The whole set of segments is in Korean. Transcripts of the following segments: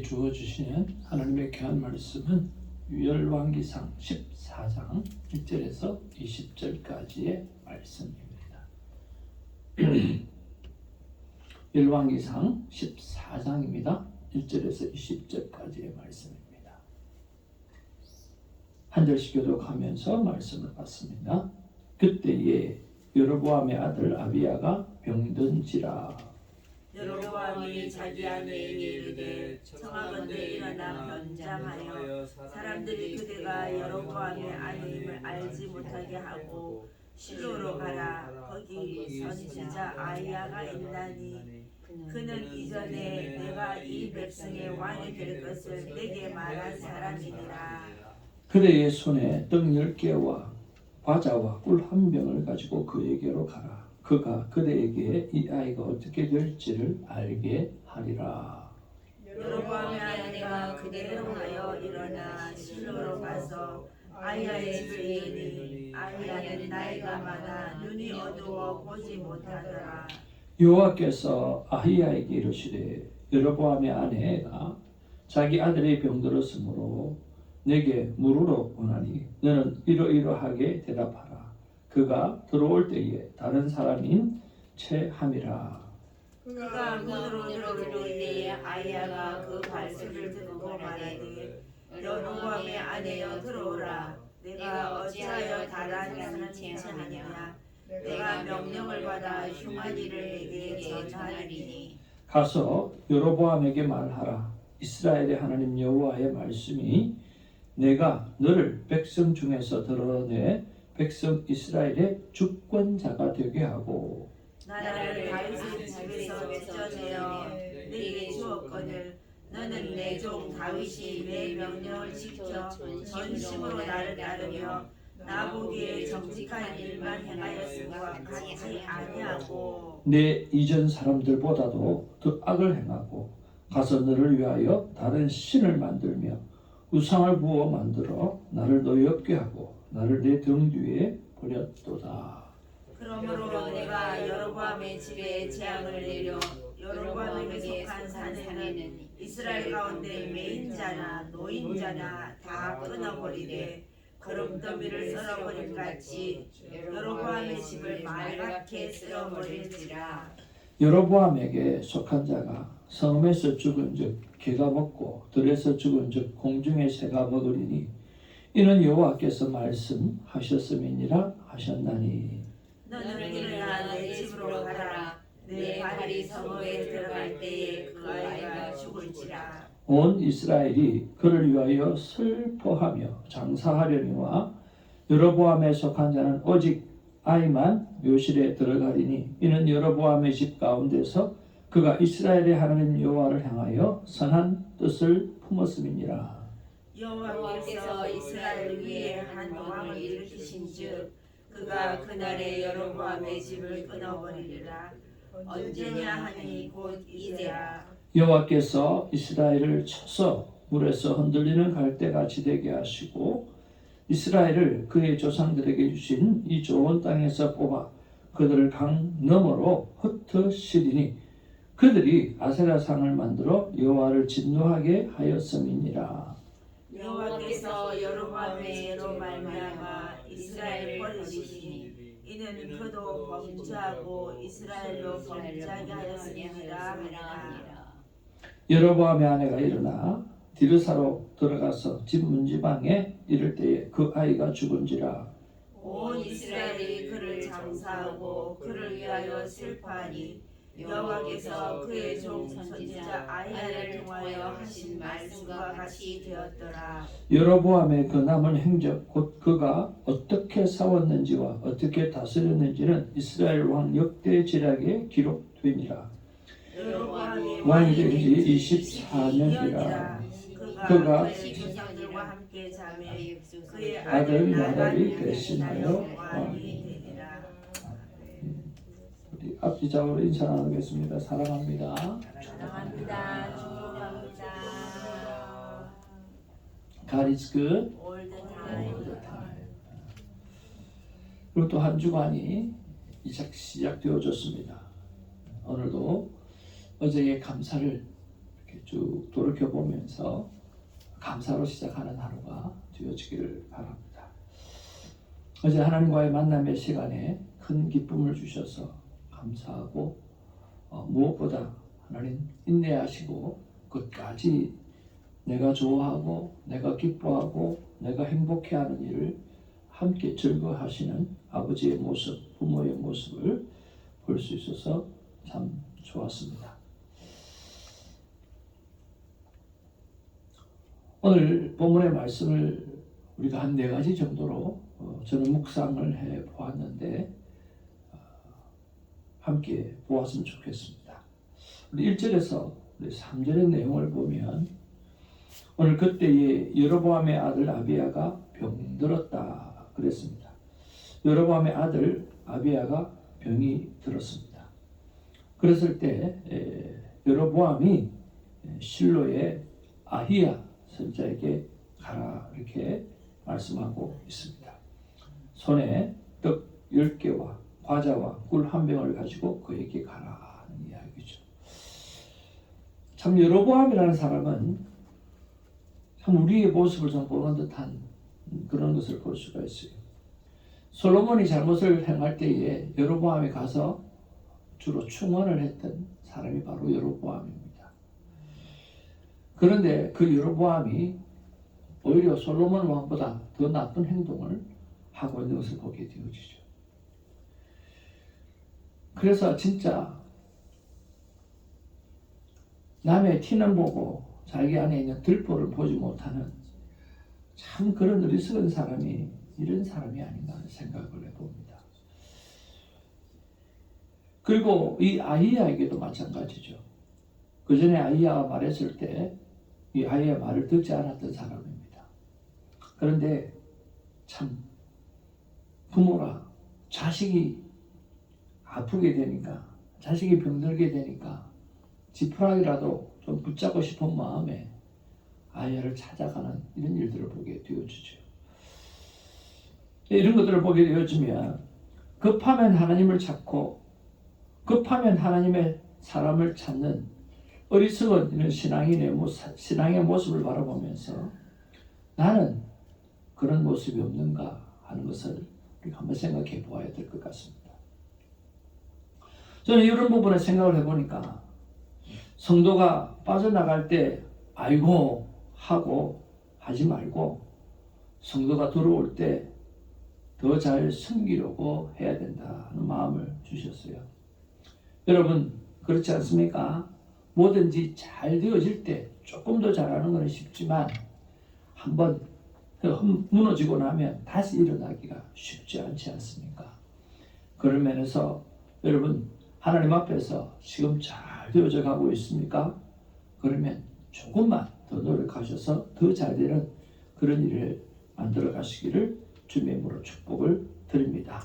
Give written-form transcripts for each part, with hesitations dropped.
주어 주시는 하나님의 귀한 말씀은 열왕기상 14장 1절에서 20절까지의 말씀입니다. 열왕기상 14장입니다. 1절에서 20절까지의 말씀입니다. 한 절씩 교독하면서 말씀을 받습니다. 그때에 여로보암의 아들 아비야가 병든지라. 여로보암이 자기 아내에게 이르되 청하건대 일어나 변장하여 사람들이 그대가 여로보암의 아내임을 알지 못하게 하고 실로로 가라. 거기 선지자 아히야가 있나니 그는 이전에 내가 이 백성의 왕이 될 것을 내게 말한 사람이니라. 그대의 손에 떡 10개와 과자와 꿀 한 병을 가지고 그에게로 가라. 그가 그대에게 이 아이가 어떻게 될지를 알게 하리라. 여로보암의 아내가 그대로 하여 일어나 실로로 가서 아히야의 집을 이르니 아히야는 나이가 많아 눈이 어두워 보지 못하더라. 여호와께서 아히야에게 이르시되 여로보암의 아내가 자기 아들의 병들었으므로 내게 물으러 오나니 너는 이러이러하게 대답하라. 그가 들어올 때에 다른 사람인 체함이라. 그가 문으로 들어올 때에 아히야가 그 발소리를 듣고 말하되 여로보암의 아내여 들어오라. 내가 어찌하여 다른 사람인 체하느냐. 내가 명령을 받아 흉한 일을 내게 전하리니. 가서 여로보암에게 말하라. 이스라엘의 하나님 여호와의 말씀이 내가 너를 백성 중에서 드러내 백성 이스라엘의 주권자가 되게 하고 나를 다윗의 집에서 찢어내어 내게 주었거늘 너는 내 종 다윗이 내 명령을 지켜 전심으로 나를 따르며 나보기에 정직한 일만 행하였음과 같이 아니하고 내 이전 사람들보다도 더 악을 행하고 가서 너를 위하여 다른 신을 만들며 우상을 부어 만들어 나를 노엽게 하고 나를 내 등 뒤에 버렸도다. 그러므로 내가 여로보암의 집에 재앙을 내려 여로보암에게 속한 산에는 이스라엘 가운데 매인자나 노인자나 다 끊어버리되 거름더미를 썰어버린 같이 여로보암의 집을 말갛게 쓸어버릴지라. 여로보암에게 속한 자가 성읍에서 죽은즉 개가 먹고 들에서 죽은즉 공중의 새가 먹으리니 이는 여호와께서 말씀하셨음이니라 하셨나니. 너는 일어나 내 집으로 가라. 내 발이 성읍에 들어갈 때에 그 아이가 죽을지라. 온 이스라엘이 그를 위하여 슬퍼하며 장사하려니와 여로보암에 속한 자는 오직 아이만 묘실에 들어가리니 이는 여로보암의 집 가운데서 그가 이스라엘의 하나님 여호와를 향하여 선한 뜻을 품었음이니라. 여호와께서 이스라엘 위에 한 왕을 일으키신즉 그가 그날에 여로보암의 집을 끊어버리리라. 언제냐 하니 곧 이제라. 여호와께서 이스라엘을 쳐서 물에서 흔들리는 갈대같이 되게 하시고 이스라엘을 그의 조상들에게 주신 이 좋은 땅에서 뽑아 그들을 강 너머로 흩으시리니 그들이 아세라상을 만들어 여호와를 진노하게 하였음이니라. 여호와께서 여로보암의 죄로 말미암아 이스라엘 버리시니 이는 그도 범죄하고 이스라엘로 범죄하게 하였음이니라 하니라. 여로보암의 아내가 일어나 디르사로 들어가서 집 문지방에 이를 때에 그 아이가 죽은지라. 온 이스라엘이 그를 장사하고 그를 위하여 슬퍼하니 여호와께서 그의 종 선지자 아히야를 통하여 하신 말씀과 같이 되었더라. 여로보암의 그 남은 행적 곧 그가 어떻게 싸웠는지와 어떻게 다스렸는지는 이스라엘 왕 역대지략에 기록되니라. 왕이 된 지 24년이라. 그가 그의 조상들과 함께 자매 그의 아들 아들 나답이 대신하여 왕이 되니라. 우리 앞뒤좌우로 인사 나누겠습니다. 사랑합니다. 사랑합니다. 축복합니다. God is good All the all the time. time. 그리고 또 한 주간이 이제 시작되어졌습니다. 오늘도 어제의 감사를 이렇게 쭉 돌이켜보면서 감사로 시작하는 하루가 되어지기를 바랍니다. 어제 하나님과의 만남의 시간에 큰 기쁨을 주셔서 감사하고 무엇보다 하나님 인내하시고 끝까지 내가 좋아하고 내가 기뻐하고 내가 행복해하는 일을 함께 즐거워하시는 아버지의 모습, 부모의 모습을 볼 수 있어서 참 좋았습니다. 오늘 본문의 말씀을 우리가 한 4가지 정도로 저는 묵상을 해 보았는데 함께 보았으면 좋겠습니다. 우리 1절에서 우리 3절의 내용을 보면 오늘 그때에 여로보암의 아들 아비야가 병들었다 그랬습니다. 여로보암의 아들 아비야가 병이 들었습니다. 그랬을 때 여로보암이 실로의 아히야 선자에게 가라 이렇게 말씀하고 있습니다. 손에 떡 10개와 과자와 꿀 1병을 가지고 그에게 가라 하는 이야기죠. 참 여로보암이라는 사람은 참 우리의 모습을 좀 보는 듯한 그런 것을 볼 수가 있어요. 솔로몬이 잘못을 행할 때에 여로보암이 가서 주로 충원을 했던 사람이 바로 여로보암입니다. 그런데 그 여로보암이 오히려 솔로몬 왕보다 더 나쁜 행동을 하고 있는 것을 보게 되어지죠. 그래서 진짜 남의 티는 보고 자기 안에 있는 들보를 보지 못하는 참 그런 어리석은 사람이 이런 사람이 아닌가 하는 생각을 해봅니다. 그리고 이 아히야에게도 마찬가지죠. 그 전에 아히야가 말했을 때 이 아히야 말을 듣지 않았던 사람입니다. 그런데 참 부모라 자식이 아프게 되니까 자식이 병들게 되니까 지푸라기라도 좀 붙잡고 싶은 마음에 아히야를 찾아가는 이런 일들을 보게 되어지죠. 이런 것들을 보게 되어지면 급하면 하나님을 찾고 급하면 하나님의 사람을 찾는 어리석은 이런 신앙의 모습을 바라보면서 나는 그런 모습이 없는가 하는 것을 우리가 한번 생각해 보아야 될 것 같습니다. 저는 이런 부분에 생각을 해보니까 성도가 빠져나갈 때 아이고 하고 하지 말고 성도가 들어올 때 더 잘 섬기려고 해야 된다 하는 마음을 주셨어요. 여러분 그렇지 않습니까? 뭐든지 잘 되어질 때 조금 더 잘하는 것은 쉽지만 한번 무너지고 나면 다시 일어나기가 쉽지 않지 않습니까? 그런 면에서 여러분 하나님 앞에서 지금 잘 되어져 가고 있습니까? 그러면 조금만 더 노력하셔서 더 잘 되는 그런 일을 만들어 가시기를 주님의 이름으로 축복을 드립니다.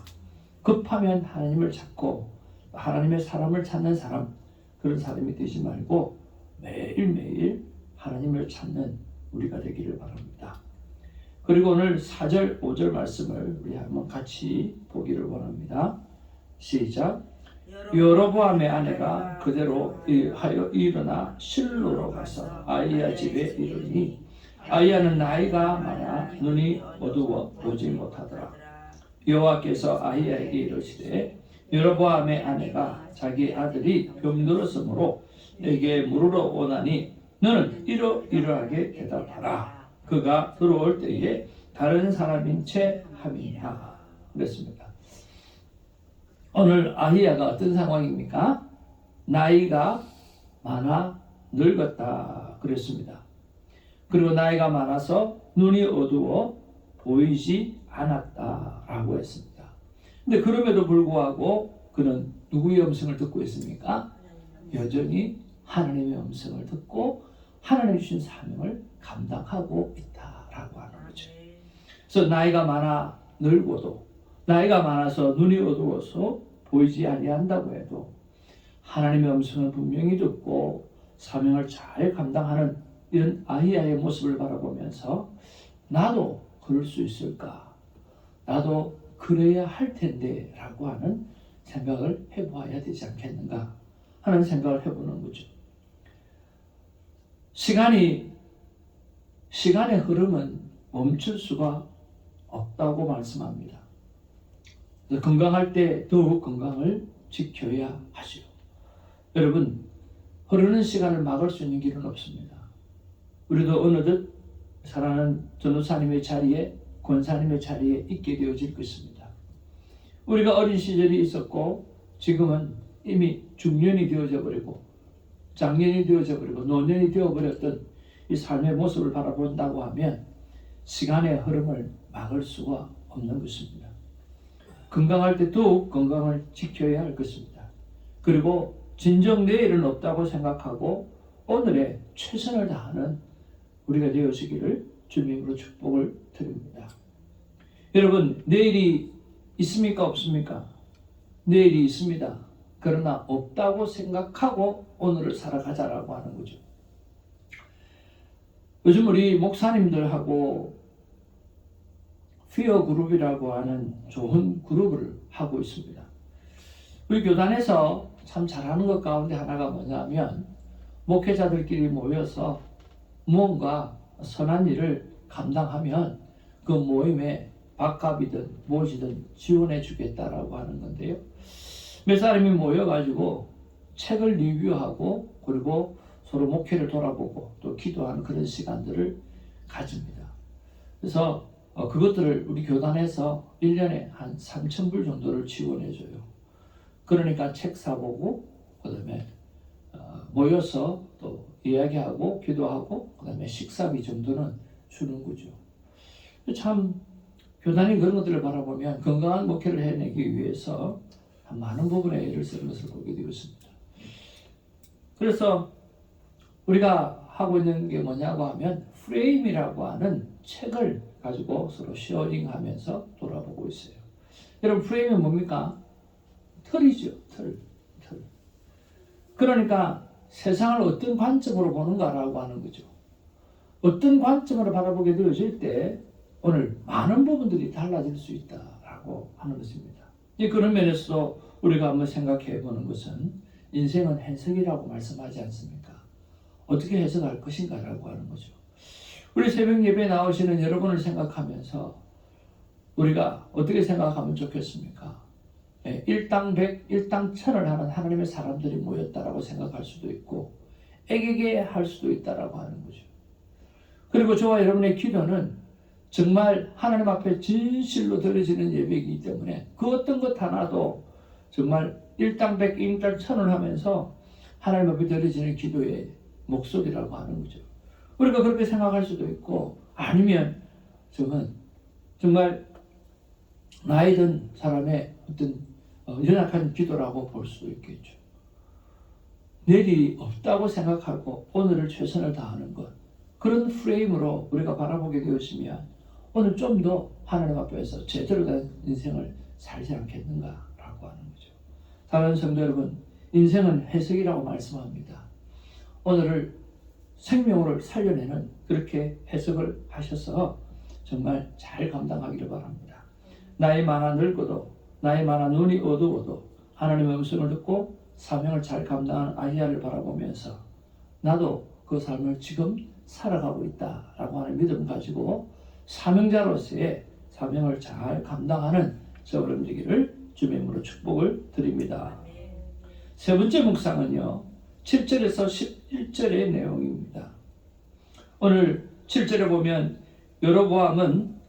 급하면 하나님을 찾고 하나님의 사람을 찾는 사람 그런 사람이 되지 말고 매일매일 하나님을 찾는 우리가 되기를 바랍니다. 그리고 오늘 4절 5절 말씀을 우리 한번 같이 보기를 원합니다. 시작. 여로보암의 아내가 그대로 하여 일어나 실로로 가서 아히야 집에 이르니 아히야는 나이가 많아 눈이 어두워 보지 못하더라. 여호와께서 아히야에게 이르시되 여로보암의 아내가 자기 아들이 병들었으므로 내게 물으러 오나니 너는 이러이러하게 대답하라. 그가 들어올 때에 다른 사람인 채 함이냐 그랬습니다. 오늘 아히야가 어떤 상황입니까? 나이가 많아 늙었다 그랬습니다. 그리고 나이가 많아서 눈이 어두워 보이지 않았다라고 했습니다. 근데 그럼에도 불구하고 그는 누구의 음성을 듣고 있습니까? 여전히 하나님의 음성을 듣고 하나님 주신 사명을 감당하고 있다라고 하는 거죠. 그래서 나이가 많아 늙어도 나이가 많아서 눈이 어두워서 보이지 아니한다고 해도 하나님의 음성을 분명히 듣고 사명을 잘 감당하는 이런 아히야의 모습을 바라보면서 나도 그럴 수 있을까? 나도 그래야 할 텐데 라고 하는 생각을 해보아야 되지 않겠는가 하는 생각을 해보는 거죠. 시간의 흐름은 멈출 수가 없다고 말씀합니다. 건강할 때 더욱 건강을 지켜야 하죠. 여러분, 흐르는 시간을 막을 수 있는 길은 없습니다. 우리도 어느덧 사랑하는 전도사님의 자리에, 권사님의 자리에 있게 되어질 것입니다. 우리가 어린 시절이 있었고 지금은 이미 중년이 되어져 버리고 장년이 되어져 버리고 노년이 되어버렸던 이 삶의 모습을 바라본다고 하면 시간의 흐름을 막을 수가 없는 것입니다. 건강할 때 더욱 건강을 지켜야 할 것입니다. 그리고 진정 내일은 없다고 생각하고 오늘에 최선을 다하는 우리가 되어지기를 주님으로 축복을 드립니다. 여러분, 내일이 있습니까? 없습니까? 내일이 있습니다. 그러나 없다고 생각하고 오늘을 살아가자라고 하는 거죠. 요즘 우리 목사님들하고 피어 그룹이라고 하는 좋은 그룹을 하고 있습니다. 우리 교단에서 참 잘하는 것 가운데 하나가 뭐냐면 목회자들끼리 모여서 무언가 선한 일을 감당하면 그 모임에 밥값이든 무엇이든 지원해 주겠다라고 하는 건데요. 몇 사람이 모여가지고 책을 리뷰하고 그리고 서로 목회를 돌아보고 또 기도하는 그런 시간들을 가집니다. 그래서 그것들을 우리 교단에서 1년에 한 3,000불 정도를 지원해줘요. 그러니까 책 사보고 그 다음에 모여서 또 이야기하고 기도하고 그 다음에 식사비 정도는 주는 거죠. 참 교단이 그런 것들을 바라보면 건강한 목회를 해내기 위해서 많은 부분에 애를 쓰는 것을 보게 되었습니다. 그래서 우리가 하고 있는 게 뭐냐고 하면 프레임이라고 하는 책을 가지고 서로 쉐어링하면서 돌아보고 있어요. 여러분, 프레임은 뭡니까? 틀이죠. 틀. 그러니까 세상을 어떤 관점으로 보는가라고 하는 거죠. 어떤 관점으로 바라보게 되어질 때 오늘 많은 부분들이 달라질 수 있다라고 하는 것입니다. 그런 면에서 우리가 한번 생각해 보는 것은 인생은 해석이라고 말씀하지 않습니까? 어떻게 해석할 것인가라고 하는 거죠. 우리 새벽 예배에 나오시는 여러분을 생각하면서 우리가 어떻게 생각하면 좋겠습니까? 일당 백, 일당 천을 하는 하나님의 사람들이 모였다라고 생각할 수도 있고 애기게 할 수도 있다라고 하는 거죠. 그리고 저와 여러분의 기도는 정말 하나님 앞에 진실로 드려지는 예배이기 때문에 그 어떤 것 하나도 정말 일당 백, 일당 천을 하면서 하나님 앞에 드려지는 기도의 목소리라고 하는 거죠. 우리가 그렇게 생각할 수도 있고 아니면 정말 나이 든 사람의 어떤 연약한 기도라고 볼 수도 있겠죠. 내일이 없다고 생각하고 오늘을 최선을 다하는 것, 그런 프레임으로 우리가 바라보게 되었으면 오늘 좀 더 하나님 앞에서 제대로 된 인생을 살지 않겠는가라고 하는 거죠. 사랑하는 성도 여러분, 인생은 해석이라고 말씀합니다. 오늘을 생명으로 살려내는 그렇게 해석을 하셔서 정말 잘 감당하기를 바랍니다. 나이 많아 늙어도 나이 많아 눈이 어두워도 하나님의 음성을 듣고 사명을 잘 감당하는 아이야를 바라보면서 나도 그 삶을 지금 살아가고 있다라고 하는 믿음 가지고 사명자로서의 사명을 잘 감당하는 저를 되기를 주님으로 축복을 드립니다. 세 번째 묵상은요, 7절에서 11절의 내용입니다. 오늘 7절에 보면 여로보암은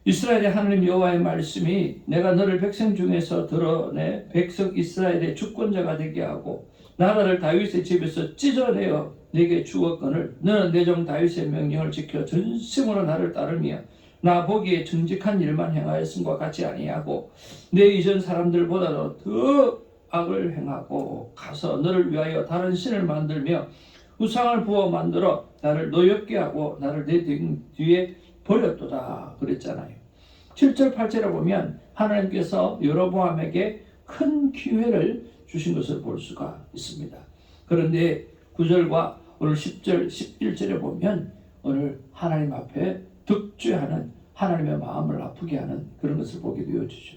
이스라엘의 하나님 여호와의 말씀이 내가 너를 백성 중에서 드러내 백성 이스라엘의 주권자가 되게 하고 나라를 다윗의 집에서 찢어내어 내게 주었거늘 너는 내 종 다윗의 명령을 지켜 전심으로 나를 따르며 나 보기에 정직한 일만 행하였음과 같이 아니하고 내 이전 사람들보다도 더 악을 행하고 가서 너를 위하여 다른 신을 만들며 우상을 부어 만들어 나를 노엽게 하고 나를 내 등 뒤에 버렸도다 그랬잖아요. 7절 8절에 보면 하나님께서 여로보암에게 큰 기회를 주신 것을 볼 수가 있습니다. 그런데 9절과 오늘 10절 11절에 보면 오늘 하나님 앞에 득죄하는 하나님의 마음을 아프게 하는 그런 것을 보게 되어지죠.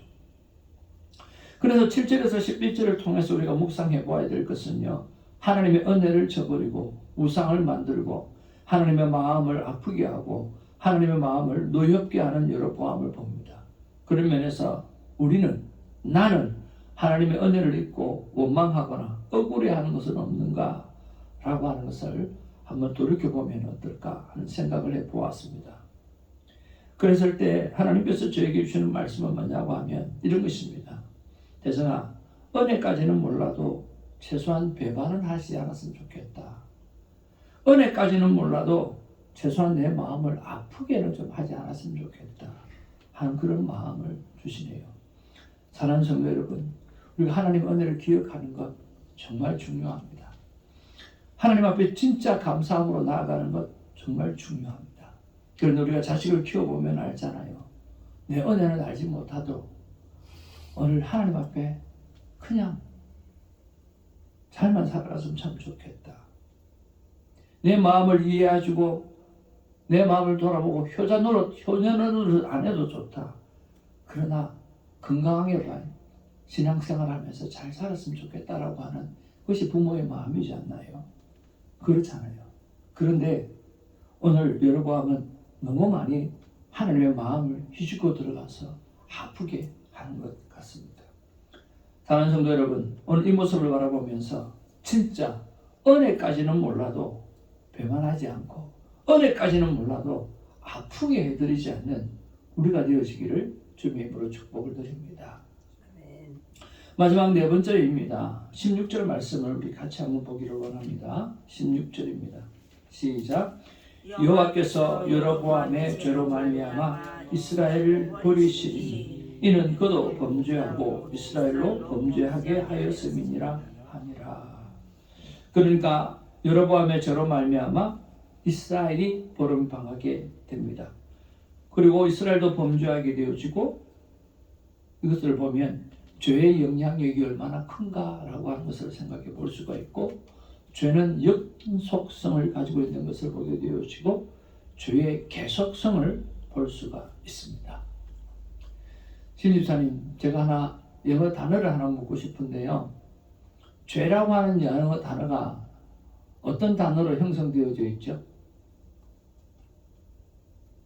그래서 7절에서 11절을 통해서 우리가 묵상해 보아야 될 것은요, 하나님의 은혜를 저버리고 우상을 만들고 하나님의 마음을 아프게 하고 하나님의 마음을 노엽게 하는 여로보암을 봅니다. 그런 면에서 나는 하나님의 은혜를 잊고 원망하거나 억울해하는 것은 없는가 라고 하는 것을 한번 돌이켜보면 어떨까 하는 생각을 해보았습니다. 그랬을 때 하나님께서 저에게 주시는 말씀은 뭐냐고 하면 이런 것입니다. 대성아, 은혜까지는 몰라도 최소한 배반은 하지 않았으면 좋겠다. 은혜까지는 몰라도 최소한 내 마음을 아프게는 좀 하지 않았으면 좋겠다 하는 그런 마음을 주시네요. 사랑하는 성도 여러분, 우리가 하나님의 은혜를 기억하는 것 정말 중요합니다. 하나님 앞에 진짜 감사함으로 나아가는 것 정말 중요합니다. 그런데 우리가 자식을 키워보면 알잖아요. 내 은혜는 알지 못하도 오늘 하나님 앞에 그냥 잘만 살아갔으면 참 좋겠다. 내 마음을 이해해주고 내 마음을 돌아보고 효자 노릇 안 해도 좋다. 그러나 건강하게 신앙생활하면서 잘 살았으면 좋겠다라고 하는 것이 부모의 마음이지 않나요? 그렇잖아요. 그런데 오늘 여로보암은 너무 많이 하나님의 마음을 휘주고 들어가서 아프게 하는 것 같습니다. 사랑하는 성도 여러분, 오늘 이 모습을 바라보면서 진짜 은혜까지는 몰라도 배반하지 않고 은혜까지는 몰라도 아프게 해드리지 않는 우리가 되어지기를 주님의 이름으로 축복을 드립니다. 마지막 네 번째입니다. 16절 말씀을 우리 같이 한번 보기를 원합니다. 16절입니다. 시작. 여호와께서 여로보암의 죄로 말미암아 이스라엘을 버리시리니 이는 그도 범죄하고 이스라엘로 범죄하게 하였음이니라 하니라. 그러니까 여로보암의 죄로 말미암아 이스라엘이 버림당하게 됩니다. 그리고 이스라엘도 범죄하게 되어지고 이것을 보면 죄의 영향력이 얼마나 큰가라고 하는 것을 생각해 볼 수가 있고 죄는 역속성을 가지고 있는 것을 보게 되어지고 죄의 계속성을 볼 수가 있습니다. 신집사님, 제가 영어 단어를 하나 묻고 싶은데요. 죄라고 하는 영어 단어가 어떤 단어로 형성되어져 있죠?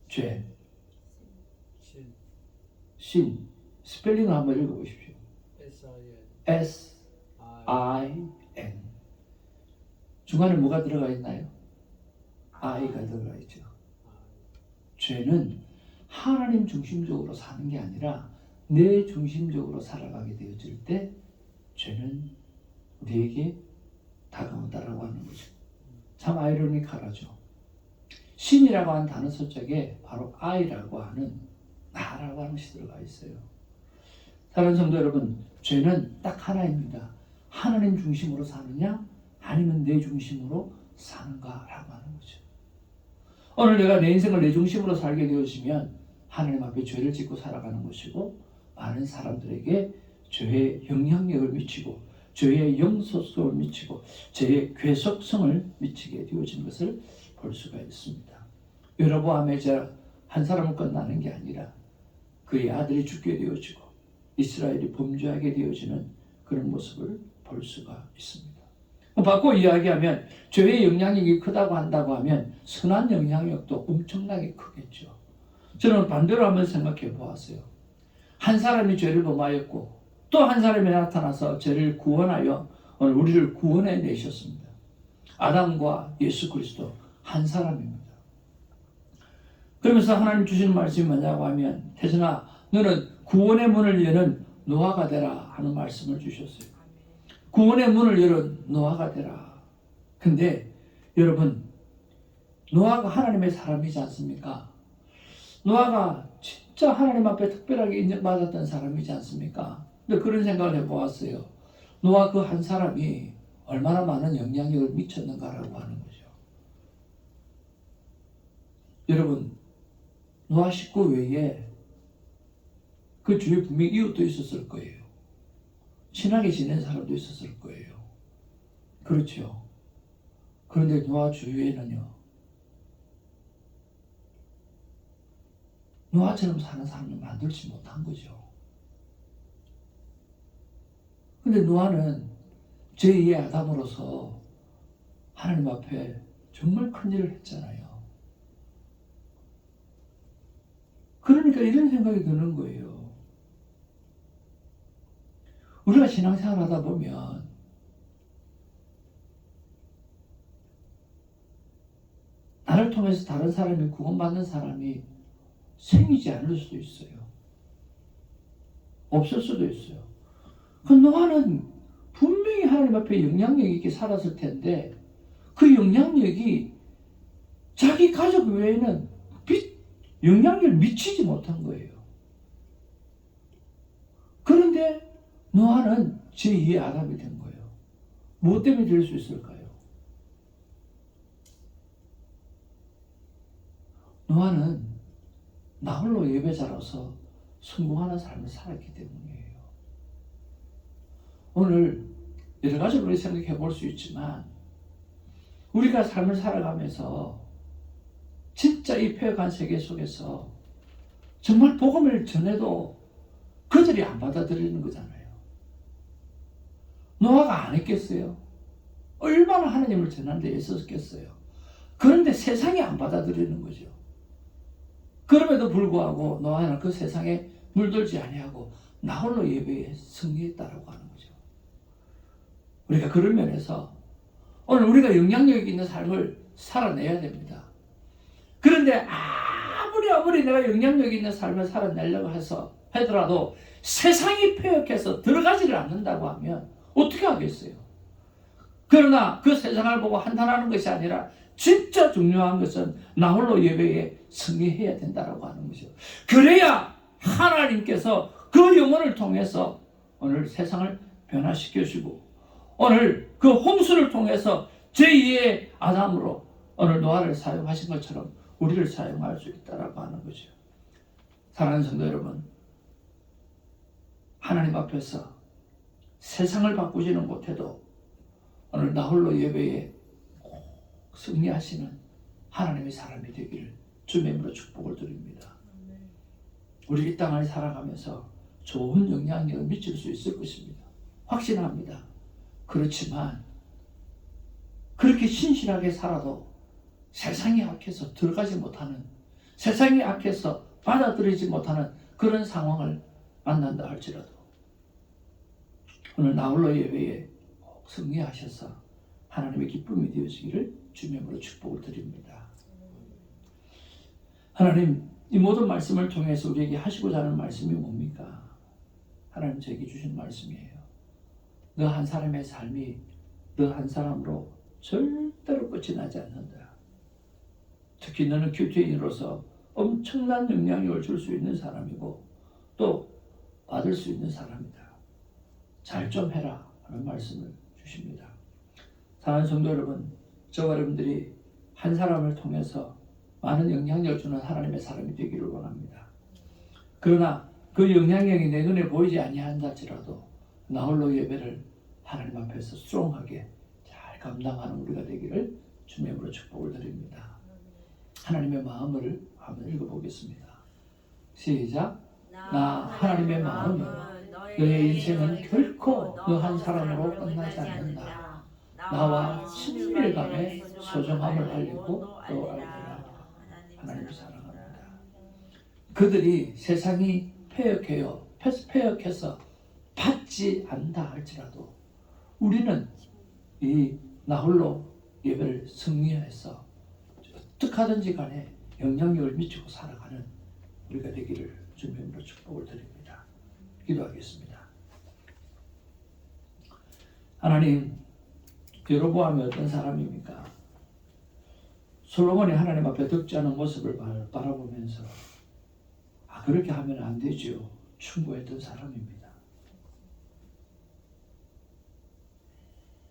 죄. 신. 스펠링을 한번 읽어보십시오. S-I-N. 중간에 뭐가 들어가 있나요? I가 들어가 있죠. 죄는 하나님 중심적으로 사는 게 아니라 내 중심적으로 살아가게 되어질 때 죄는 우리에게 다가온다라고 하는 거죠. 참 아이러니컬하죠. 신이라고 하는 단어 속에 바로 I라고 하는 나라고 하는 것이 들어가 있어요. 사랑하는 성도 여러분, 죄는 딱 하나입니다. 하나님 중심으로 사느냐 아니면 내 중심으로 사는가라고 하는 거죠. 오늘 내가 내 인생을 내 중심으로 살게 되어지면 하나님 앞에 죄를 짓고 살아가는 것이고 많은 사람들에게 죄의 영향력을 미치고 죄의 영속성을 미치고 죄의 괴속성을 미치게 되어진 것을 볼 수가 있습니다. 여로보암의 죄 한 사람은 끝나는 게 아니라 그의 아들이 죽게 되어지고 이스라엘이 범죄하게 되어지는 그런 모습을 볼 수가 있습니다. 바꿔 이야기하면 죄의 영향력이 크다고 한다고 하면 선한 영향력도 엄청나게 크겠죠. 저는 반대로 한번 생각해 보았어요. 한 사람이 죄를 범하였고 또 한 사람이 나타나서 죄를 구원하여 오늘 우리를 구원해 내셨습니다. 아담과 예수 그리스도 한 사람입니다. 그러면서 하나님 주시는 말씀이 뭐냐고 하면 태선아 너는 구원의 문을 여는 노아가 되라 하는 말씀을 주셨어요. 구원의 문을 여는 노아가 되라. 근데 여러분 노아가 하나님의 사람이지 않습니까? 노아가 진짜 하나님 앞에 특별하게 인정받았던 사람이지 않습니까? 근데 그런 생각을 해보았어요. 노아 그 한 사람이 얼마나 많은 영향력을 미쳤는가라고 하는 거죠. 여러분 노아 식구 외에 그 주위에 분명히 이웃도 있었을 거예요. 친하게 지낸 사람도 있었을 거예요. 그렇죠. 그런데 노아 주위에는요. 노아처럼 사는 사람을 만들지 못한 거죠. 근데 노아는 제2의 아담으로서 하나님 앞에 정말 큰일을 했잖아요. 그러니까 이런 생각이 드는 거예요. 우리가 신앙생활 하다 보면 나를 통해서 다른 사람이 구원받는 사람이 생기지 않을 수도 있어요. 없을 수도 있어요. 그 노아는 분명히 하나님 앞에 영향력 있게 살았을 텐데 그 영향력이 자기 가족 외에는 영향력을 미치지 못한 거예요. 그런데 노아는 제2의 아담이 된 거예요. 무엇 때문에 될 수 있을까요? 노아는 나홀로 예배자로서 성공하는 삶을 살았기 때문이에요. 오늘 여러 가지 우리 생각해 볼 수 있지만 우리가 삶을 살아가면서 진짜 이 폐역한 세계 속에서 정말 복음을 전해도 그들이 안 받아들이는 거잖아요. 노아가 안 했겠어요? 얼마나 하나님을 전하는 데 애썼겠어요? 그런데 세상이 안 받아들이는 거죠. 그럼에도 불구하고 노아는 그 세상에 물들지 아니하고 나홀로 예배에 승리했다라고 하는 거죠. 우리가 그런 면에서 오늘 우리가 영향력 있는 삶을 살아내야 됩니다. 그런데 아무리 내가 영향력 있는 삶을 살아내려고 해서 하더라도 세상이 폐역해서 들어가지를 않는다고 하면 어떻게 하겠어요? 그러나 그 세상을 보고 한탄하는 것이 아니라 진짜 중요한 것은 나홀로 예배에 승리해야 된다라고 하는 거죠. 그래야 하나님께서 그 영혼을 통해서 오늘 세상을 변화시켜주고 오늘 그 홍수를 통해서 제2의 아담으로 오늘 노아를 사용하신 것처럼 우리를 사용할 수 있다라고 하는 거죠. 사랑하는 성도 여러분, 하나님 앞에서 세상을 바꾸지는 못해도 오늘 나홀로 예배에 승리하시는 하나님의 사람이 되기를 주님의 이름으로 축복을 드립니다. 우리 이 땅을 살아가면서 좋은 영향력을 미칠 수 있을 것입니다. 확신합니다. 그렇지만 그렇게 신실하게 살아도 세상이 악해서 들어가지 못하는, 세상이 악해서 받아들이지 못하는 그런 상황을 만난다 할지라도 오늘 나홀로 예배에 꼭 승리하셔서 하나님의 기쁨이 되어지기를 주님으로 축복을 드립니다. 하나님, 이 모든 말씀을 통해서 우리에게 하시고자 하는 말씀이 뭡니까? 하나님 저에게 주신 말씀이에요. 너 한 사람의 삶이 너 한 사람으로 절대로 끝이 나지 않는다. 특히 너는 큐티인으로서 엄청난 영향력을 줄 수 있는 사람이고 또 받을 수 있는 사람이다. 잘 좀 해라 하는 말씀을 주십니다. 사랑하는 성도 여러분, 저와 여러분들이 한 사람을 통해서 많은 영향력을 주는 하나님의 사람이 되기를 원합니다. 그러나 그 영향력이 내 눈에 보이지 아니한다 할지라도 나홀로 예배를 하나님 앞에서 수용하게 잘 감당하는 우리가 되기를 주님의 이름으로 축복을 드립니다. 하나님의 마음을 한번 읽어보겠습니다. 시작. 나 하나님의 마음은 너의 인생은 결코 너 한 사람으로 끝나지 않는다. 나와 친밀감의 소중함을 알리고 또 알리라. 하나님을 사랑합니다. 그들이 세상이 폐역해서 받지 않다 할지라도 우리는 이 나홀로 예배를 승리해서 어떻게 하든지 간에 영향력을 미치고 살아가는 우리가 되기를 주님의 이름으로 축복을 드립니다. 기도하겠습니다. 하나님, 여로보암이 어떤 사람입니까? 솔로몬이 하나님 앞에 덕지 않은 모습을 바라보면서 그렇게 하면 안 되죠. 충고했던 사람입니다.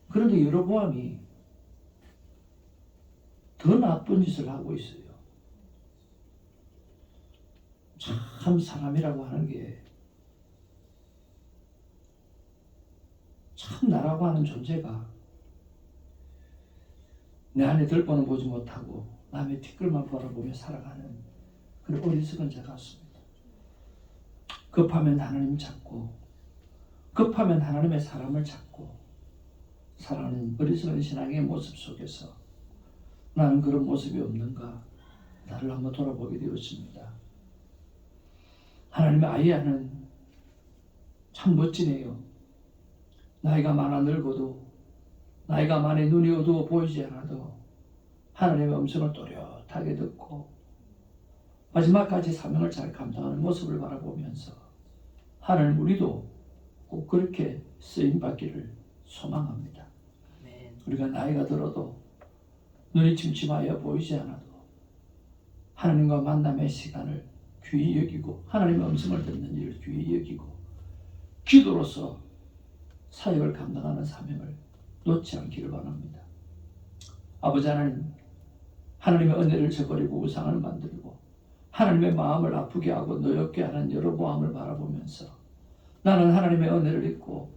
그런데 여로보암이 더 나쁜 짓을 하고 있어요. 참 사람이라고 하는 게 참 나라고 하는 존재가 내 안에 들보는 보지 못하고 남의 티끌만 바라보며 살아가는 그런 어리석은 자 같습니다. 급하면 하나님 찾고 급하면 하나님의 사람을 찾고 사랑하는 어리석은 신앙의 모습 속에서 나는 그런 모습이 없는가 나를 한번 돌아보게 되었습니다. 하나님의 아이야는 참 멋지네요. 나이가 많아 늙어도 나이가 많이 눈이 어두워 보이지 않아도 하나님의 음성을 또렷하게 듣고 마지막까지 사명을 잘 감당하는 모습을 바라보면서 하나님 우리도 꼭 그렇게 쓰임받기를 소망합니다. 우리가 나이가 들어도 눈이 침침하여 보이지 않아도 하나님과 만남의 시간을 귀히 여기고 하나님의 음성을 듣는 일을 귀히 여기고 기도로서 사역을 감당하는 사명을 놓지 않기를 바랍니다. 아버지 하나님, 하나님의 은혜를 저버리고 우상을 만들고 하나님의 마음을 아프게 하고 노엽게 하는 여로보암을 바라보면서 나는 하나님의 은혜를 잊고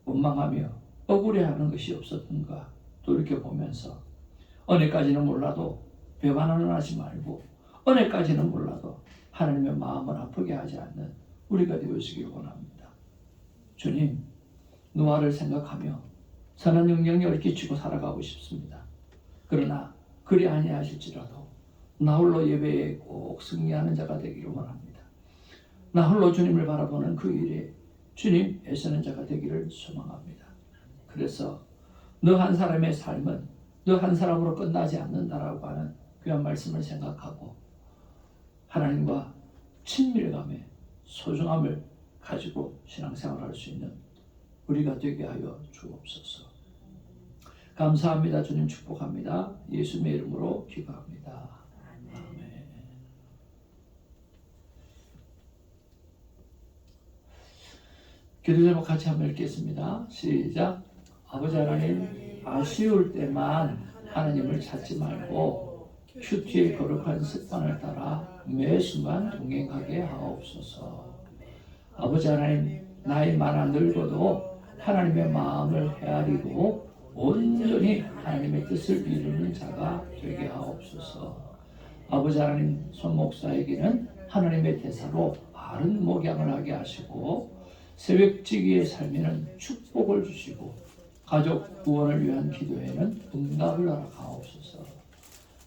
원망하며 억울해하는 것이 없었던가 돌이켜보면서 은혜까지는 몰라도 배반은 하지 말고 은혜까지는 몰라도 하나님의 마음을 아프게 하지 않는 우리가 되어지기를 원합니다. 주님, 노아를 생각하며 선한 영향력을 끼치고 살아가고 싶습니다. 그러나 그리 아니하실지라도 나 홀로 예배에 꼭 승리하는 자가 되기를 원합니다. 나 홀로 주님을 바라보는 그 일에 주님 애쓰는 자가 되기를 소망합니다. 그래서 너 한 사람의 삶은 너 한 사람으로 끝나지 않는다라고 하는 귀한 말씀을 생각하고 하나님과 친밀감의 소중함을 가지고 신앙생활할 수 있는 우리가 되게 하여 주옵소서. 감사합니다. 주님 축복합니다. 예수님의 이름으로 기도합니다. 아멘. 기도 제목 같이 한번 읽겠습니다. 시작. 아버지 하나님, 아쉬울 때만 하나님을 찾지 말고 큐티의 거룩한 습관을 따라 매 순간 동행하게 하옵소서. 아버지 하나님, 나이 많아 늙어도 하나님의 마음을 헤아리고 온전히 하나님의 뜻을 이루는 자가 되게 하옵소서. 아버지 하나님, 손 목사에게는 하나님의 대사로 바른 목양을 하게 하시고 새벽지기의 삶에는 축복을 주시고 가족 구원을 위한 기도에는 응답을 허락하옵소서.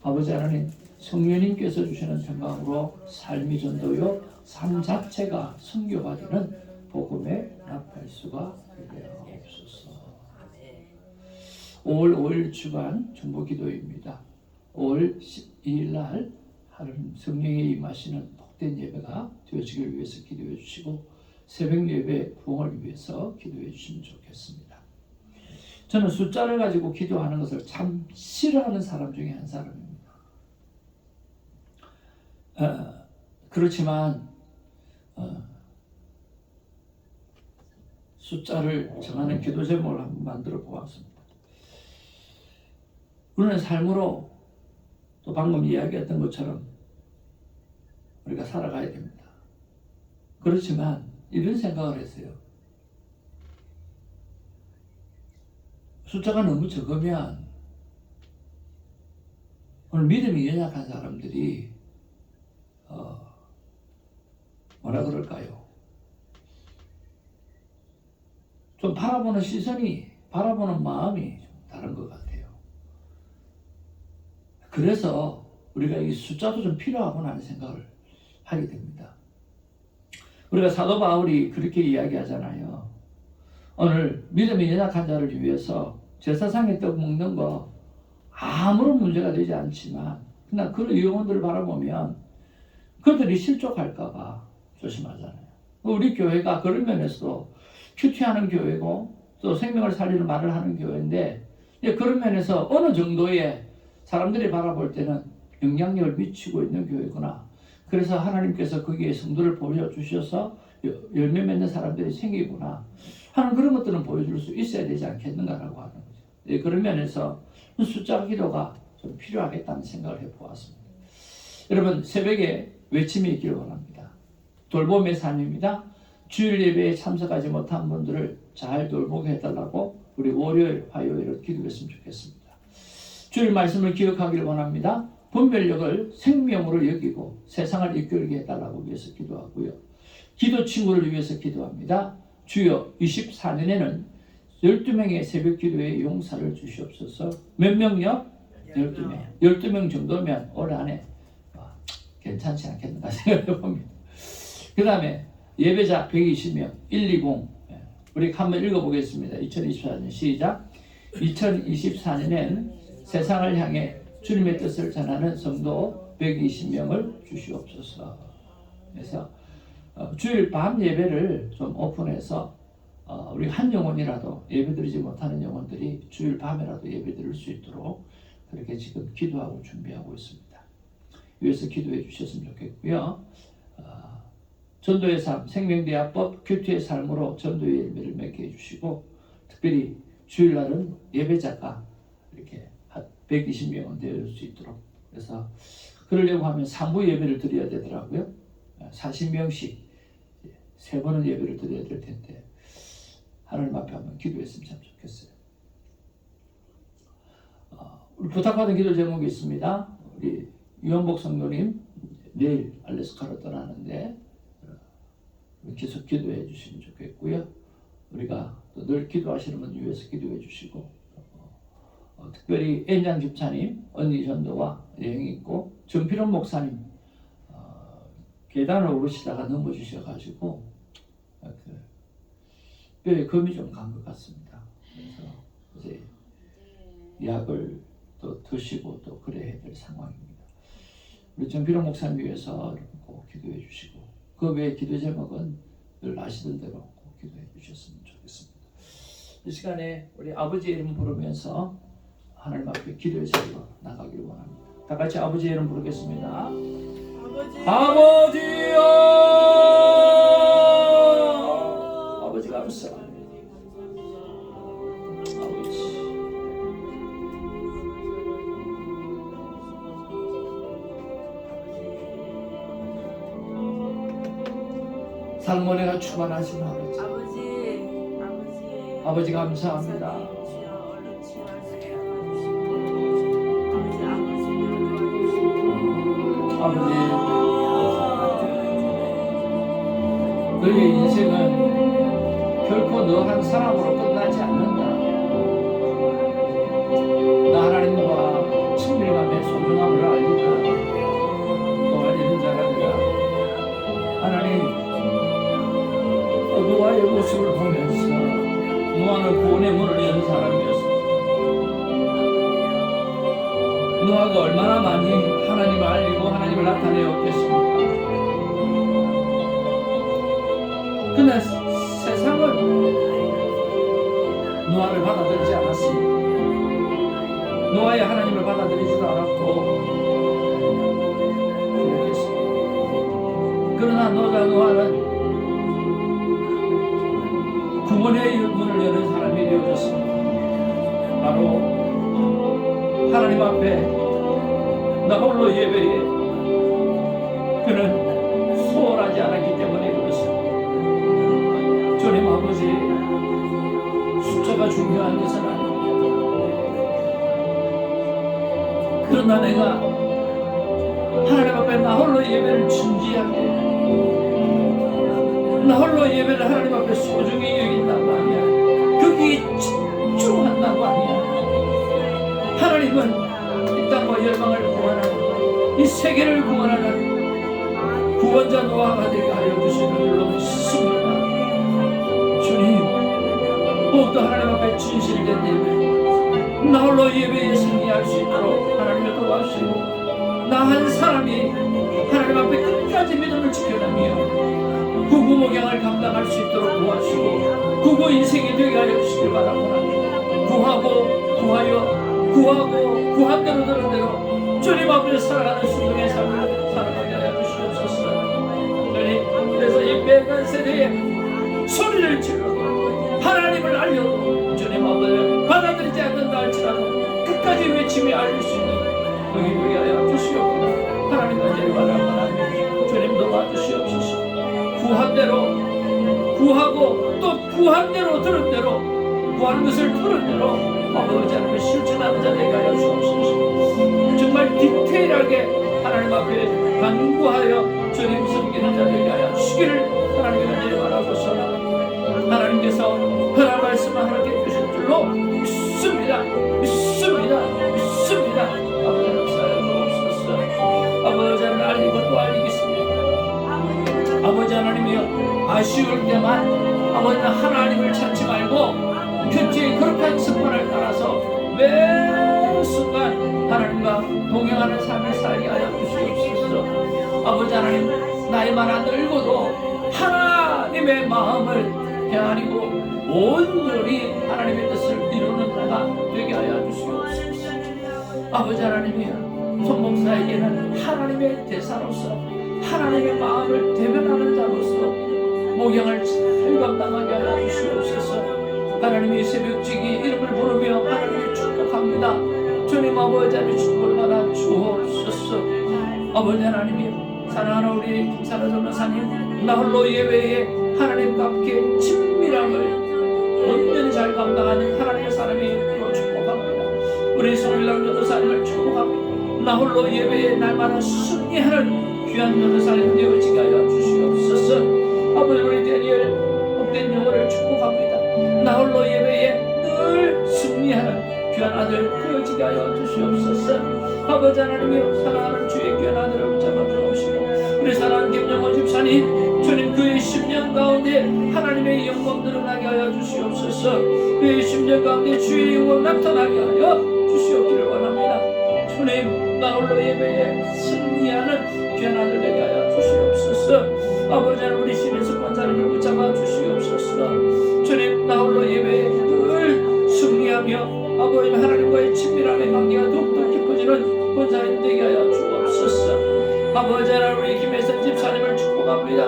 아버지 하나님, 성령님께서 주시는 평강으로 삶이 전도요 삶 자체가 선교가 되는 복음의 납달수가 되게 하옵소서. 5월 5일 주간 중보기도입니다. 5월 12일 날 하나님 성령이 임하시는 복된 예배가 되어지길 위해서 기도해 주시고 새벽 예배 부흥을 위해서 기도해 주시면 좋겠습니다. 저는 숫자를 가지고 기도하는 것을 참 싫어하는 사람 중에 한 사람입니다. 그렇지만 숫자를 정하는 기도 제목을 한번 만들어 보았습니다. 우리는 삶으로 또 방금 이야기했던 것처럼 우리가 살아가야 됩니다. 그렇지만 이런 생각을 했어요. 숫자가 너무 적으면 오늘 믿음이 연약한 사람들이 뭐라 그럴까요? 좀 바라보는 시선이, 바라보는 마음이 좀 다른 것 같아요. 그래서 우리가 이 숫자도 좀 필요하구나 하는 생각을 하게 됩니다. 우리가 사도 바울이 그렇게 이야기하잖아요. 오늘 믿음이 연약한 자를 위해서 제사상의 떡 먹는 거 아무런 문제가 되지 않지만 그러나 그 영혼들을 바라보면 그들이 실족할까봐 조심하잖아요. 우리 교회가 그런 면에서도 큐티하는 교회고 또 생명을 살리는 말을 하는 교회인데 그런 면에서 어느 정도의 사람들이 바라볼 때는 영향력을 미치고 있는 교회구나. 그래서 하나님께서 거기에 성도를 보여주셔서 열매 맺는 사람들이 생기구나 하는 그런 것들은 보여줄 수 있어야 되지 않겠는가라고 하는 거죠. 그런 면에서 숫자 기도가 좀 필요하겠다는 생각을 해보았습니다. 여러분, 새벽에 외침이 있기를 원합니다. 돌봄의 삶입니다. 주일 예배에 참석하지 못한 분들을 잘 돌보게 해달라고 우리 월요일, 화요일을 기도했으면 좋겠습니다. 주일 말씀을 기억하기를 원합니다. 분별력을 생명으로 여기고 세상을 이끌게 해달라고 위해서 기도하고요. 기도 친구를 위해서 기도합니다. 주여 24년에는 12명의 새벽 기도에 용사를 주시옵소서. 몇 명요? 12명. 12명 정도면 올 한해 괜찮지 않겠는가 생각해 봅니다. 그 다음에 예배자 120명, 120. 우리 한번 읽어보겠습니다. 2024년 시작. 2024년엔 세상을 향해 주님의 뜻을 전하는 성도 120명을 주시옵소서. 그래서 주일 밤 예배를 좀 오픈해서 우리 한 영혼이라도 예배드리지 못하는 영혼들이 주일 밤에라도 예배드릴 수 있도록 그렇게 지금 기도하고 준비하고 있습니다. 위에서 기도해 주셨으면 좋겠고요. 전도의 삶, 생명대화법, 큐티의 삶으로 전도의 열매를 맺게 해주시고, 특별히 주일날은 예배자가 이렇게 120명은 되어줄 수 있도록. 그래서 그러려고 하면 3부 예배를 드려야 되더라고요. 40명씩 3번은 예배를 드려야 될 텐데 하나님 앞에 한번 기도했으면 참 좋겠어요. 우리 부탁받은 기도 제목이 있습니다. 우리 유원복 성도님 내일 알래스카로 떠나는데 계속 기도해 주시면 좋겠고요. 우리가 또 늘 기도하시는 분 위해서 기도해 주시고, 특별히 엔장 집사님 언니 전도와 여행이 있고, 전필원 목사님 계단을 오르시다가 넘어지셔가지고 뼈에 금이 좀 간 것 같습니다. 그래서 이제 약을 또 드시고 또 그래야 될 상황입니다. 우리 전필원 목사님 위해서 꼭 기도해 주시고, 그 외에 기도 제목은 늘 아시던 대로 꼭 기도해 주셨으면 좋겠습니다. 이 시간에 우리 아버지의 이름 부르면서 하나님 앞에 기도의 자리로 나가기를 원합니다. 다 같이 아버지의 이름 부르겠습니다. 아버지요, 아버지 감사합니다. 아버지, 살모네가 충만하신 아버지, 아버지 감사합니다. 아버지, 너의 인생은 결코 너 한 사람으로 끝나지 않는다. 나 하나님과 친밀감의 소중함을 알리다 또한 이런 자가 되라. 하나님, 노아의 모습을 보면서 노아는 구원의 문을 연 사람이었습니다. 노아가 얼마나 많이 하나님을 알리고 하나님을 나타내었겠습니까? 그러나 세상은 노아를 받아들이지 않았습니다. 노아의 하나님을 받아들이지도 않았고 그랬습니다. 그러나 노아는 구원의 문을 여는 사람이 되어졌습니다. 바로 하나님 앞에 나 홀로 예배해 그는 소홀하지 않았기 때문에 그렇습니다. 주님 아버지, 숫자가 중요한 것은 아닙니다. 그러나 내가 하나님 앞에 나 홀로 예배를 진지하게, 나 홀로 예배를 하나님 앞에 소중히 여긴단 말이야. 거기에 집중한단 말이야. 하나님은 이 땅과 열방을 구원하는, 이 세계를 구원하는 구원자 노아가 되게 하여 주시는 줄로 믿습니다. 주님, 무엇도 하나님 앞에 진실된 예배, 나 홀로 예배에 승리할 수 있도록 하나님을 도와주시고, 나 한 사람이 하나님 앞에 끝까지 믿음을 지켜내며 구구 목양을 감당할 수 있도록 도와주시고, 구구 인생이 되게 하여 주시길 바랍니다. 구하고 구한 대로 들은 대로 주님 앞에 살아가는 순종의 삶을 살아가게 하여 주시옵소서. 주님, 그래서 이 배간 세대에 소리를 질러도 하나님을 알려도 주님 앞에 받아들이지 않는다 할지라도 끝까지 외치며 알릴 수 있는 너희 되게 하여 주시옵소서. 하나님 은혜를 바랍니다. 주님 도와주시옵소서. 구한 대로 구하고 또 구한 대로 들은 대로 구하는 것을 들은 대로 아버지 하나님을 실천하는 자 되게 하여 주옵소서. 정말 디테일하게 하나님 앞에 간구하여 주님 섬기는 자 되게 하여 주시기를 하나님의 은혜를 바라고서 하나님께서 하나님 말씀을 하나님께 주신 줄로 믿습니다. 믿습니다. 믿습니다. 아버지 사용없었어. 아버지 하나님 알리고 또 알리겠습니다. 아버지 하나님이여, 아쉬울 때만 아버지는 하나님을 찾지 말고 교체의 거룩한 습관을 따라서 매 순간 하나님과 동행하는 삶을 살게 하여 주시옵소서. 아버지 하나님, 나이 많아 늙어도 하나님의 마음을 헤아리고 온전히 하나님의 뜻을 이루는 자가 되게 하여 주시옵소서. 아버지 하나님이여, 손목사에게는 하나님의 대사로서 하나님의 마음을 대변하는 자로서 목양을 잘 감당하게 하여 주시옵소서. 하나님의 새벽지기 이름을 부르며 하나님을 축복합니다. 주님 아버지 하나님 축복을 받아 주옵소서. 아버지 하나님이여, 사랑하는 우리 김사라 전도사님, 나 홀로 예배에 하나님과 함께 친밀함을 온전히 잘 감당하는 하나님의 사람으로 축복합니다. 우리 송일랑 전도사님을 축복합니다. 나 홀로 예배에 날마다 승리하는 귀한 전도사님 되어지게 하여 주시옵소서. 아버지, 우리 데니엘 복된 영혼을 축복합니다. 나 홀로 예배에 늘 승리하는 귀한 아들 되어지게 하여 주시옵소서. 아버지 하나님이여, 사랑하는 주의 귀한 아들을 붙잡아 주옵시고, 우리 사랑하는 김영호 집사님, 주님 그의 10년 가운데 하나님의 영광 드러나게 하여 주시옵소서. 그의 10년 가운데 주의 영광 나타나게 하여 주시옵기를 원합니다. 주님, 나 홀로 예배에 승리하는 귀한 아들 되게 하여 주시옵소서. 아버지 하나님, 우리 신인숙 권사님을 붙잡아 주시옵소서. 주님, 나 홀로 예배에 늘 승리하며 아버지 하나님과의 친밀함의 관계가 더욱더 깊어지는 권사님 되게 하여 주옵소서. 아버지 하나님, 우리 김혜선 집사님을 축복합니다.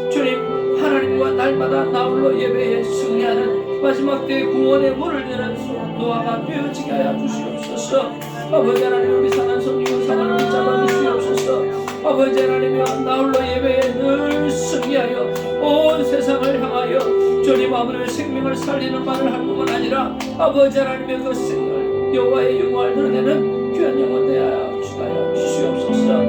주님, 하나님과 날마다 나 홀로 예배에 승리하는 마지막 때의 구원의 문을 여는 노아가 되어지게 하여 주시옵소서. 아버지 하나님, 우리 사는 성령 사관을 붙잡아 주시옵소서. 아버지 하나님이여, 나 홀로 예배에 늘 승리하여 온 세상을 향하여 주님 아버지의 생명을 살리는 말을 할 뿐만 아니라 아버지 하나님의 그 생명을 여호와의 영광을 드러내는 귀한 영혼 되어 주시옵소서.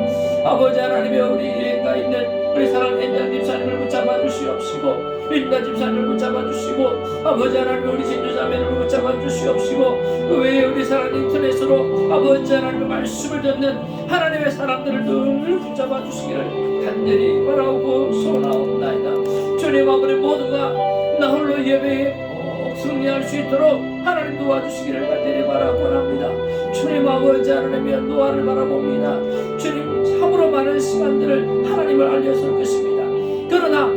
아버지 하나님이여, 우리 예가 있는 우리 사랑하는 엔장 집사님을 붙잡아 주시옵시고, 린다 집사님을 붙잡아 주시고, 아버지 하나님 우리 진주자매를 붙잡아 주시옵시고, 그 외에 우리 사랑하는 인터넷으로 아버지 하나님의 말씀을 듣는 하나님의 사람들을 늘 붙잡아 주시기를 간절히 바라오고 소원하옵나이다. 주님 아버지, 모두가 나 홀로 예배에 꼭 승리할 수 있도록 하나님 도와주시기를 간절히 바라고 합니다. 주님 아버지 하나님의 노아를 바라봅니다. 주님, 참으로 많은 시간들을 하나님을 알려줄 것입니다. 그러나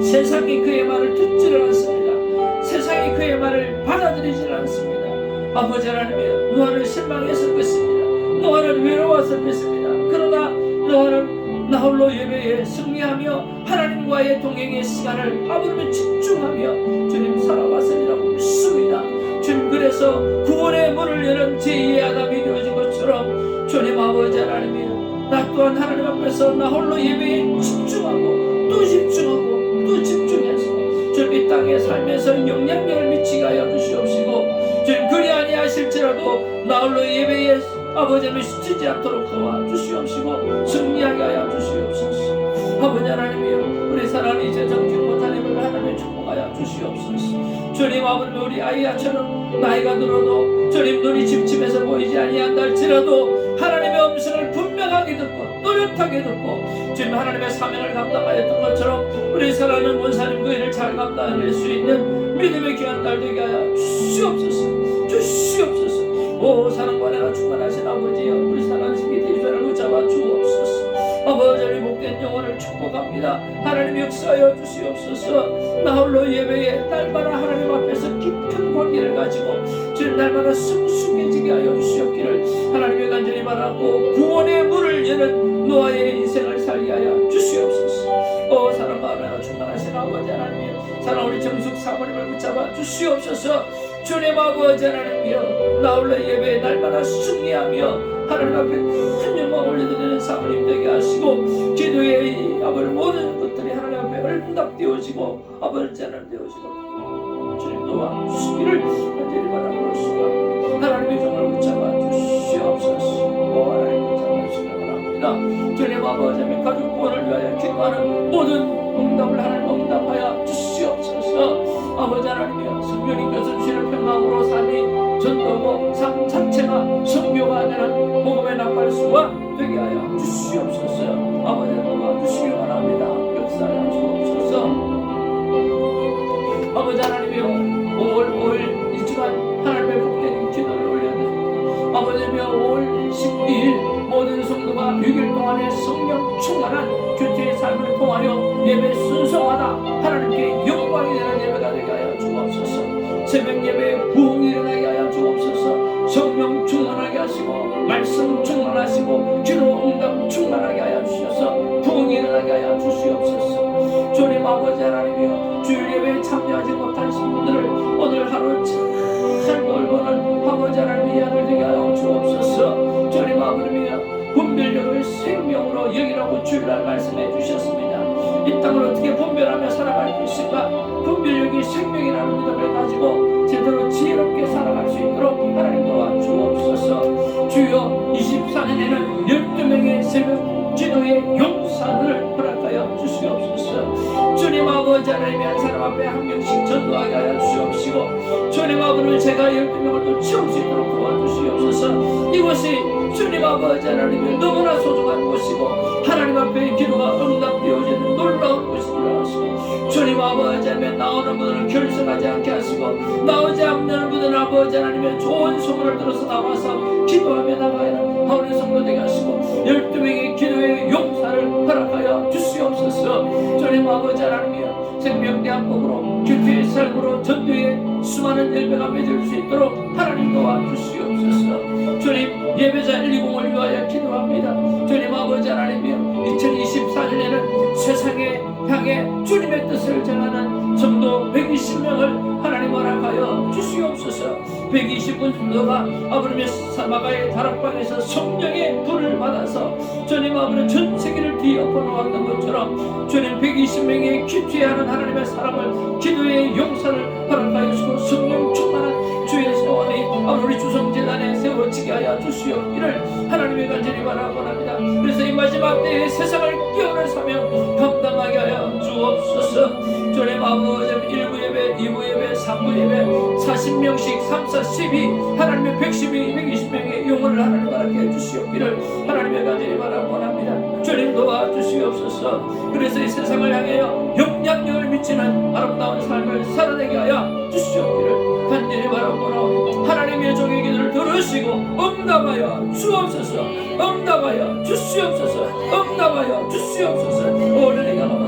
세상이 그의 말을 듣지를 않습니다. 세상이 그의 말을 받아들이지를 않습니다. 아버지 하나님이여, 노아는 실망했을 것입니다. 노아는 외로웠을 것입니다. 그러나 노아는 나 홀로 예배에 승리하며 하나님과의 동행의 시간을 아버지께 집중하며 주님 살아왔으리라고 믿습니다. 주님, 그래서 구원의 문을 여는 제2의 아담이 되어진 것처럼 주님 아버지 하나님이여, 나 또한 하나님 앞에서 나 홀로 예배에 집중하고 또 집중하고 또 집중해서 주님 이 땅에 살면서 영향력을 미치게 하여 주시옵시고, 주님 그리 아니하실지라도 나 홀로 예배에 아버지 하나님 스치지 않도록 도와주시옵시고 승리하게 하여 주시옵소서. 아버지 하나님이여, 우리 사랑하는 이재정 김권사님을 하나님 축복하여 주시옵소서. 주님 아버지, 우리 아이야처럼 나이가 들어도 주님 눈이 침침해서 보이지 아니한다 할지라도 하나님의 음성을 분명하게 듣고 또렷하게 듣고 주님 하나님의 사명을 감당하였던 것처럼 우리 사랑하는 원사님 그 일을 잘 감당할 수 있는 믿음의 귀한 딸 되게 하여 주시옵소서. 주시옵소서. 오 사랑과 내가 충만하신 아버지여, 우리 사랑하는 신기대주를 붙잡아 주옵소서. 아버지, 우리 복된 영혼을 축복합니다. 하나님 역사하여 주시옵소서. 나 홀로 예배에 날마다 하나님 앞에서 깊은 관계를 가지고 주님 날마다 성숙해지게 하여 주시옵기를 하나님의 간절히 바라고, 구원의 문을 여는 노아의 인생을 살게 하여 주시옵소서. 오 사랑과 내가 충만하신 아버지 하나님이여, 사랑 우리 정숙 사모님을 붙잡아 주시옵소서. 주님 아버지 하나님이여, 나 홀로 예배에 날마다 승리하며 하나님 앞에 큰 영광 올려드리는 사모님 되게 하시고, 기도의 이 아버지 모든 것들이 하나님 앞에 얼마닥되어지고 아버지 하나님 되어지고 주님 도와주시기를 간절히 바라옵소서. 하나님의 종을 붙잡아 주시옵소서. 하나님 붙잡아 주시기 바랍니다. 기도합니다. 주님 아버지 하나님 가족 구원을 위하여 기도하는 모든 응답을 하나님 응답하여 주시옵소서. 아버지 하나님이여 성령님께서 주시는 평강으로 삶이 전도고 삶 자체가 성교가 되는 복음의 나팔수가 되게 하여 주시옵소서. 아버지 도와주시기 바랍니다. 역사하여 주옵소서. 아버지 하나님이여 5월 5일 일주간 하나님의 복된 기도를 올려드립니다. 아버지며 5월 12일 모든 성도가 6일 동안의 성령 충만한 교체의 삶을 통하여 예배 순성하다 하나님께 영광이 되는 예배가 되게 하여 주옵소서. 새벽 예배에 부흥이 일어나게 하여 주옵소서. 성령 충만하게 하시고 말씀 충만하시고 기도 응답 충만하게 하여 주셔서 부흥이 일어나게 하여 주시옵소서. 주님 아버지 하나님이여 주일 예배에 참여하지 못하신 분들을 오늘 하루 잘 돌보는 아버지 하나님의 양을 되게 하여 주옵소서. 주님 아버지여 분별력을 생명으로 여기라고 주일날 말씀해 주셨습니다. 이 땅을 어떻게 분별하며 살아갈 것인가? 분별력이 생명이라는 믿음을 가지고 제대로 지혜롭게 살아갈 수 있도록 하나님 도와주옵소서. 주여 24년에는 12명의 새벽 기도의 용사들을 허락하여 주시옵소서. 주님 아버지 하나님의 한 사람 앞에 한 명씩 전도하게 하여 주옵시고 주님 아버지를 제가 12명을 또 채울 수 있도록 도와주시옵소서. 이것이 주님 아버지 하나님의 너무나 소중한 곳이고 하나님 앞에 기도가 응답되어지는 놀라운 곳이라 하시고 주님 아버지 하나님의 나오는 분들을 결석하지 않게 하시고 나오지 않는 분들은 아버지 하나님의 좋은 소문을 들어서 나와서 기도하며 나가야 하는 하나님의 성도 되게 하시고 12명의 기도의 용사를 허락하여 주시옵소서. 주님 아버지 하나님이여 생명대한복으로 교회의 삶으로 전도의 수많은 열매가 맺을 수 있도록 하나님 도와주시옵소서. 주님 예배자 120을 위하여 기도합니다. 주님 아버지 하나님이여 2024년에는 세상에 향해 주님의 뜻을 전하는 성도 120명을 하나님 허락하여 주시옵소서. 120분 정도가 아버지의 사마가의 다락방에서 성령의 불을 받아서 주님 아버지 전 세계를 뒤엎어 놓았던 것처럼 주님 120명의 기취하는 하나님의 사람을 기도의 용사를 허락하여 주시고 성령 충만한 주의 세원이 우리 주성재단에 세워지게 하여 주시옵기를 하나님의 간절히 바라봅니다. 그래서 이 마지막 때에 세상을 깨우는 사명 감당하게 하여 주옵소서. 주님 아버지 1부 예배, 2부 예배, 3부 예배 40명씩 3, 4, 12 하나님의 112, 120명의 영혼을 하나님 바라게 주시옵기를 하나님의 간절히 바라봅니다. 주님 도와주시옵소서. 그래서 이 세상을 향하여 영향력을 미치는 아름다운 삶을 살아내게 하여 주시옵기를 간절히 바라보나 하나님의 종의 기도를 들으시고 응답하여 주옵소서. 응답하여 주시옵소서. 응답하여 주시옵소서. 오늘이가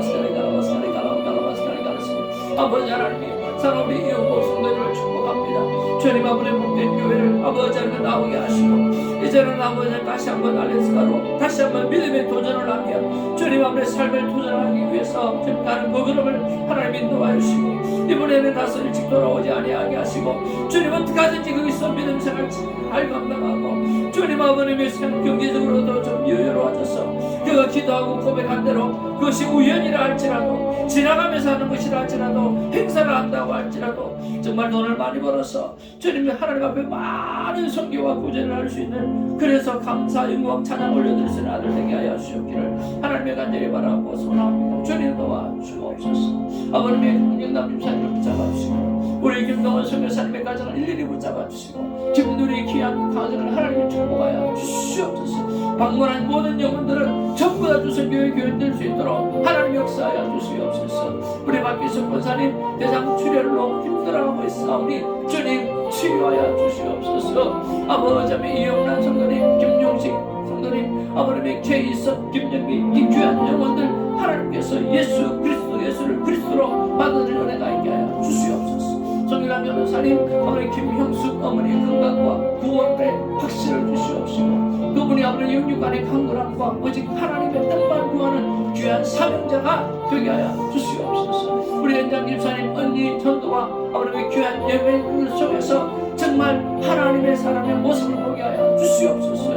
아버지 하나님이 사랑 우리 이영복 성도들을 축복합니다. 주님 아버지의 복된 교회를 아버지 하나님 나오게 하시고 이제는 아버지 다시 한번 알레스가로 다시 한번 믿음의 도전을 하며 주님 아버지의 삶을 도전하기 위해서 가는 그 걸음을 하나님 인도하여 주시고 이번에는 가서 일찍 돌아오지 아니하게 하시고 주님 어떻게 하든지 거기서 믿음 생활 잘 감당하고 주님 아버님의 경제적으로도 좀 여유로워져서 그가 기도하고 고백한 대로 그것이 우연이라 할지라도 지나가면서 하는 것이라 할지라도 행사를 한다고 할지라도 정말 돈을 많이 벌어서 주님의 하나님 앞에 많은 선교와 구제를 할 수 있는 그래서 감사 영광 찬양 올려드릴 수 있는 아들 되게 하여 주시옵기를 하나님의 간절히 바라고 소원합니다. 주님 도와주옵소서. 아버님의 영남 집사님을 붙잡아주시고 우리 김동원 선교사님의 가정을 일일이 붙잡아주시고 김누리 귀한 가정을 하나님이 축복하여 주시옵소서. 방문한 모든 영혼들은 전부 다 주선교회 교인 될 수 있도록 하나님 역사하여 주시옵소서. 우리 박기석 권사님 대장 출혈로 힘들어하고 있사오니 주님 치유하여 주시옵소서. 아버지 이영란 성도님 김용식 성도님 아버님의 케이선 김영미 이 귀한 영혼들 하나님께서 예수를 그리스도로 받아들일 은혜가 있게 하여 주시옵소서. 정일환 변호사님 아버지 김형숙 어머니 건강과 구원의 확신을 주시옵시고 그분이 아버지 영육간의 강건함과 오직 하나님의 뜻만 구하는 귀한 사명자가 되게 하여 주시옵소서. 우리 연장 집사님 언니 전도와 아버지의 귀한 예배들 속에서 정말 하나님의 사람의 모습을 보게 하여 주시옵소서.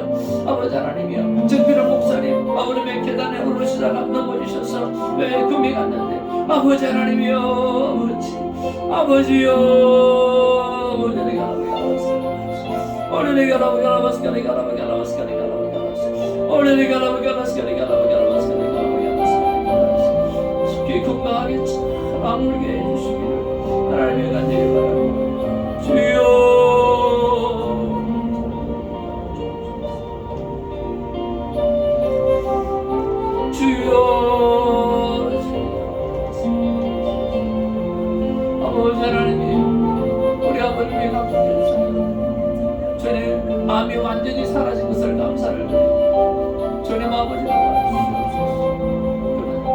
아버지 하나님이여 정필원 목사님 아버지의 계단에 오르시다가 넘어지셔서 왜 금이 갔는데 아버지 하나님이여 아버지여 오늘이 가라고 하나님의 간절히 바랍니다. 주여 아버지 하나님, 우리 아버님의 감사드립니다. 주님 마음이 완전히 사라진 것을 감사를 드립니다. 주님 아버지가 와주시옵소서.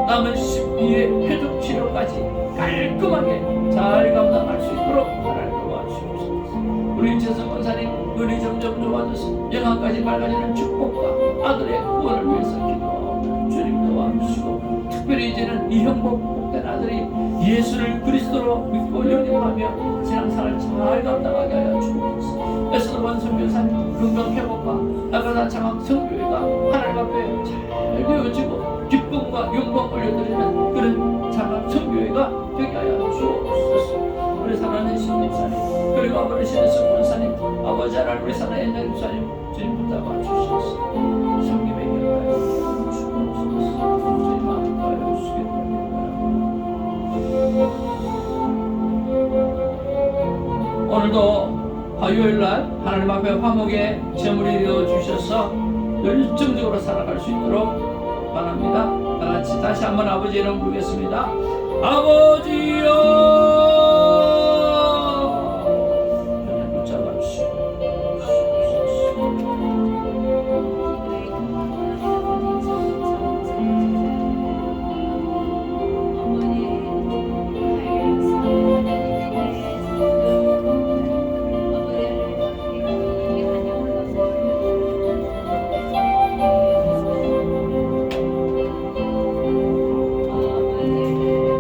남은 12회 해독 치료까지 깔끔하게 잘 감당할 수 있도록 하나님 도와주시옵소서. 우리 재성 권사님 눈이 점점 좋아져서 영화까지 밝아지는 축복과 아들의 구원을 위해서 기도하고 주님 도와주시고, 특별히 이제는 이형복 복된 아들이 예수를 그리스도로 믿고 영접하며 신앙생활을 잘 감당하게 하여 주옵소서. 에스더반 선교사님 건강회복과 나가다 장학 성교회가 하나님 앞에 잘 되어지고 기쁨과 영광 올려드리는 그런 장학 성교회가 되게 하여 주옵소서. 우리 사랑하는 신집사님 그리고 아버지 신혜성 권사님, 아버지 하나님 우리 사랑하는 옛날 집사님 주님 붙잡아 주시옵소서. 성김의 결과에 주옵소서. 주님 마음과 주시기 바랍니다. 오늘도 화요일날 하나님 앞에 화목의 제물이 되어 주셔서 열정적으로 살아갈 수 있도록 바랍니다. 다 같이 다시 한번 아버지 이름 부르겠습니다. 아버지여